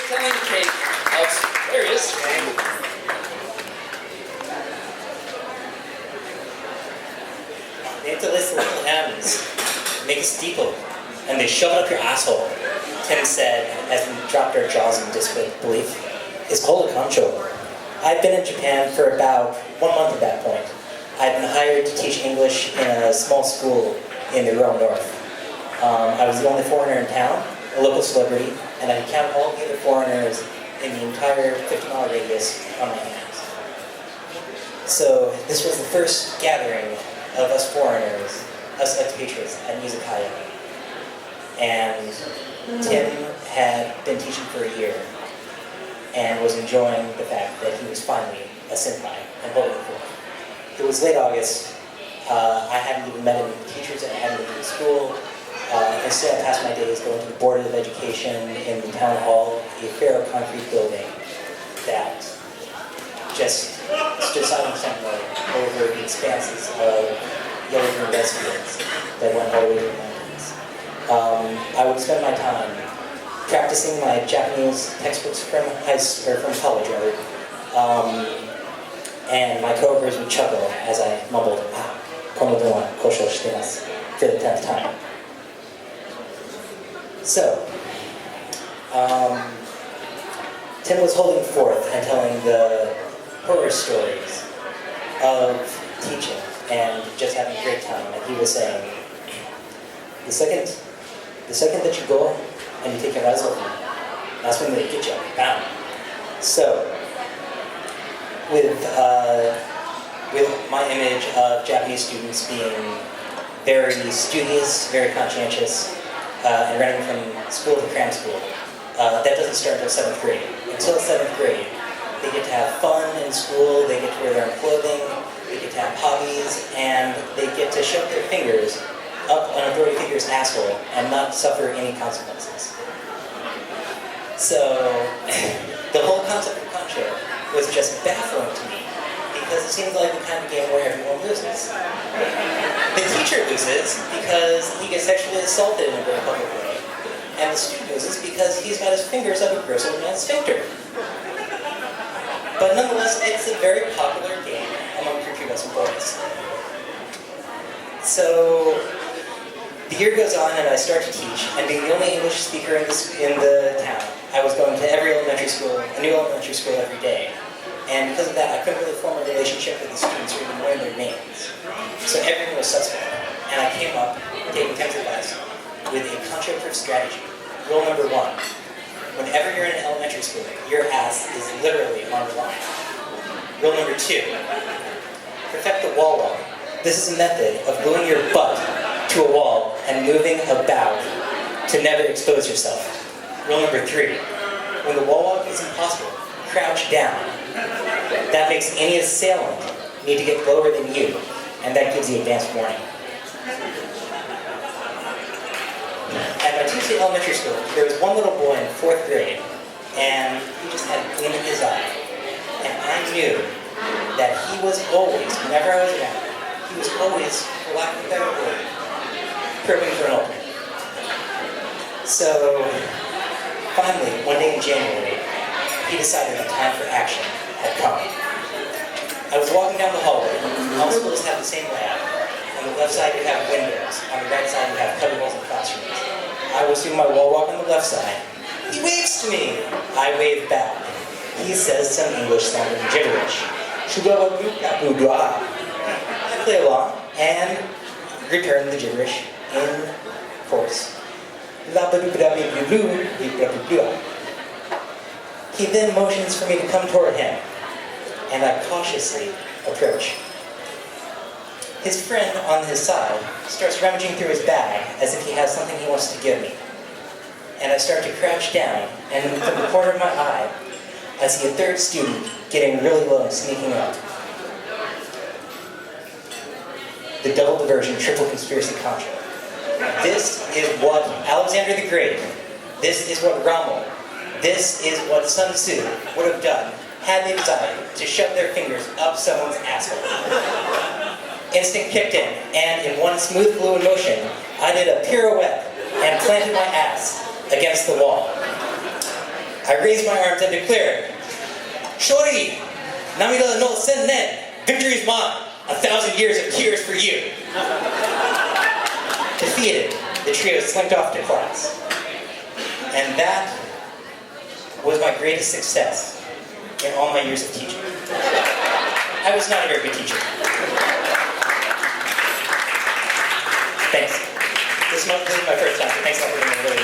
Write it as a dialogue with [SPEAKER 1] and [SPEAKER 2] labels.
[SPEAKER 1] storytelling cake. There he is.
[SPEAKER 2] They have to list the little M's, make a steeple, and they shove it up your asshole. Tim said, as we dropped our jaws in disbelief. It's called a concho. I'd been in Japan for about 1 month at that point. I'd been hired to teach English in a small school in the rural north. I was the only foreigner in town, a local celebrity, and I could count all the other foreigners in the entire 50-mile radius on my hands. So this was the first gathering of us foreigners, us expatriates at Mizukaya. And Tim had been teaching for a year and was enjoying the fact that he was finally a senpai and holding it forth. It was late August. I hadn't even met any teachers, and I hadn't been to school. Instead, I passed my days going to the Board of Education in the town hall, a fair concrete building that just stood silent sentinel over the expanses of yellow-green rice fields that went all the way to the mountains. I would spend my time practicing my Japanese textbooks from college, rather. And my coworkers would chuckle as I mumbled, kono den wa koushou shitemasu, for the 10th time. So, Tim was holding forth and telling the horror stories of teaching and just having a great time. And he was saying, the second that you go and you take your eyes off me, that's when they get you bound. So, with my image of Japanese students being very studious, very conscientious, and running from school to cram school, that doesn't start until 7th grade. Until 7th grade, they get to have fun in school, they get to wear their own clothing, they get to have hobbies, and they get to shove their fingers up an authority figure's asshole and not suffer any consequences. So, the whole concept of concho was just baffling to me, because it seems like the kind of game where everyone loses. The teacher loses because he gets sexually assaulted in a very public way, and the student loses because he's got his fingers up a gristle man's sphincter. But nonetheless, it's a very popular game among prepubescent boys. So, the year goes on and I start to teach, and being the only English speaker in the town, I was going to every elementary school, a new elementary school every day. And because of that, I couldn't really form a relationship with the students or even learn their names. So everyone was suspect. And I came up, taking Tim's advice, with a concho-proof strategy. Rule number 1, whenever you're in an elementary school, your ass is literally on the line. Rule number 2, perfect the wall walk. This is a method of gluing your butt to a wall and moving about to never expose yourself. Rule number 3, when the wall walk is impossible, crouch down. That makes any assailant need to get lower than you, and that gives you advanced warning. At my Tuesday elementary school, there was one little boy in 4th grade, and he just had a gleam in his eye. And I knew that he was always, whenever I was around, he was always, for lack of a better word, probing for an opening. So, finally, one day in January, he decided that time for action had come. I was walking down the hallway. All schools have the same layout. On the left side you have windows. On the right side you have cubbyholes and classrooms. I was doing my wall walk on the left side. He waves to me. I wave back. He says some English sounding gibberish. I play along and return the gibberish in chorus. He then motions for me to come toward him, and I cautiously approach. His friend on his side starts rummaging through his bag as if he has something he wants to give me. And I start to crouch down, and from the corner of my eye, I see a third student getting really low and sneaking up. The double diversion, triple conspiracy contra. This is what Alexander the Great, this is what Rommel, this is what Sun Tzu would have done had they decided to shove their fingers up someone's asshole. Instinct kicked in, and in one smooth fluid motion, I did a pirouette and planted my ass against the wall. I raised my arms and declared, Shori, Namida no Sennen, victory is mine, 1,000 years of tears for you. Defeated, the trio slinked off to class. And that was my greatest success in all my years of teaching. I was not a very good teacher. Thanks. This is my first time, so thanks a lot for being really